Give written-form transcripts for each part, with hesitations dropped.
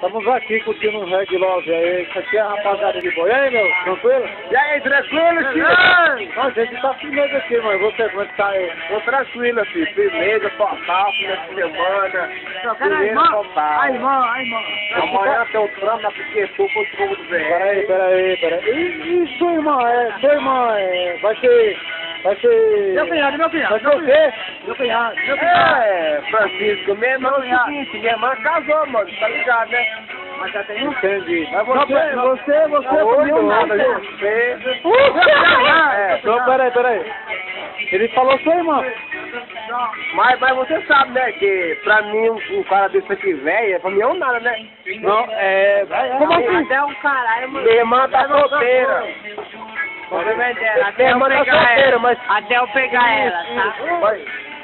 Estamos aqui curtindo um Red Love aí. Isso aqui é a rapaziada de boa. E aí, meu? Tranquilo? E aí, tranquilo, tio? Não, a gente tá firmeza aqui, mano. Você, como é que tá aí? Tô tranquilo, filho. Firmeza, total, final de semana. Firmeza, total. Ai, irmão. Amanhã tem o trampo na Piquetu com o fogo do velho. Peraí. E sua irmã? Sua irmã vai ser... Meu cunhado. Vai ser o quê? Meu cunhado. Francisco, minha irmã é o seguinte, minha irmã casou, mano, tá ligado, né? Mas já tem um? Entendi. Mas Você comeu nada, viu? Não, peraí. Ele falou sua irmã. Mas você sabe, né, que pra mim um cara desse aqui velho, pra mim é um nada, né? Não, como assim? Até um caralho, mano. Minha irmã tá solteira. Minha irmã tá solteira, mas... Até eu pegar ela, tá?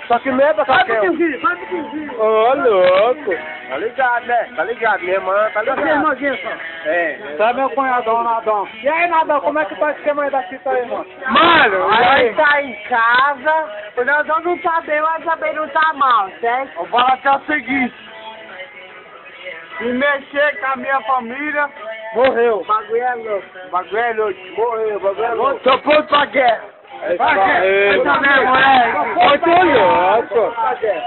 Só que merda, qualquer um. Ô, louco. Tá ligado, né? Tá ligado, minha irmã tá ligado. irmãzinha só. Tá meu cunhadão, Nadão. E aí, Nadão, como é que tá o esquema aí da fita aí, mano? Mano, Aí tá em casa, nós não tá bem, mas também não tá mal, certo? eu vou até o seguinte. Se mexer com a minha família, Morreu. O bagulho é louco. o bagulho é louco. Morreu, o bagulho é louco. Tô pronto pra guerra. Muito louco.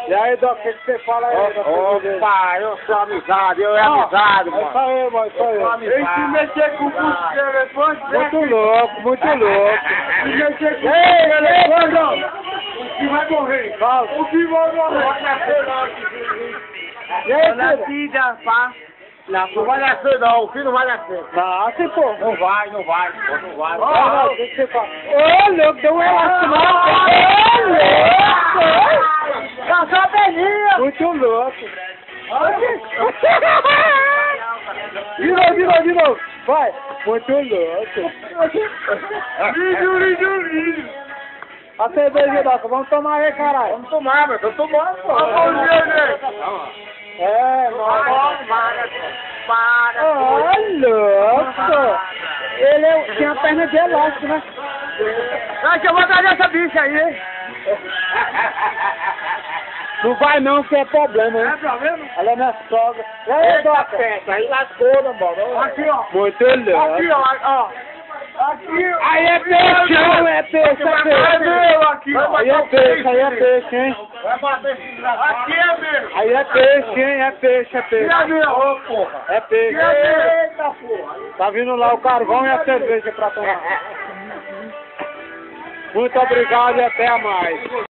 E aí, Doc, o que você fala aí? Opa, eu sou amizade, eu é amizade, mano. Isso aí, mano, isso aí. E se mexer com o telefone, Muito louco. se mexer com o telefone, o que vai morrer? O que vai morrer? E aí, Na filho? vida, pá. Não vai nascer não, o filho não vai nascer. Nasce, pô. Não vai. O que você fala? Ô, louco, deu um elástico. Eu sou belinha. Muito louco. De novo. Vai. Muito louco. Vídeo. A cerveja, Doc, vamos tomar aí, caralho. Vamos tomar, meu, tô tomando, pô. Louco. Ele tinha a perna de elástico, né? Acho que eu vou trazer essa bicha aí. Não vai não, que é problema, hein? É problema? Ela é minha sogra. E aí, Doc? Aí lascou, né, mano? Aqui, ó. Muito louco. Aqui, ó. Aqui, ó. Aí é peixão, é peixe. Aqui, Aí é peixe, hein? Vai bater esse desgraçado. Aqui é meu. Aí é peixe, hein? É peixe. Ô, porra. É peixe. Eita, porra. Tá vindo lá o carvão e a cerveja pra tomar. Muito obrigado e até a mais.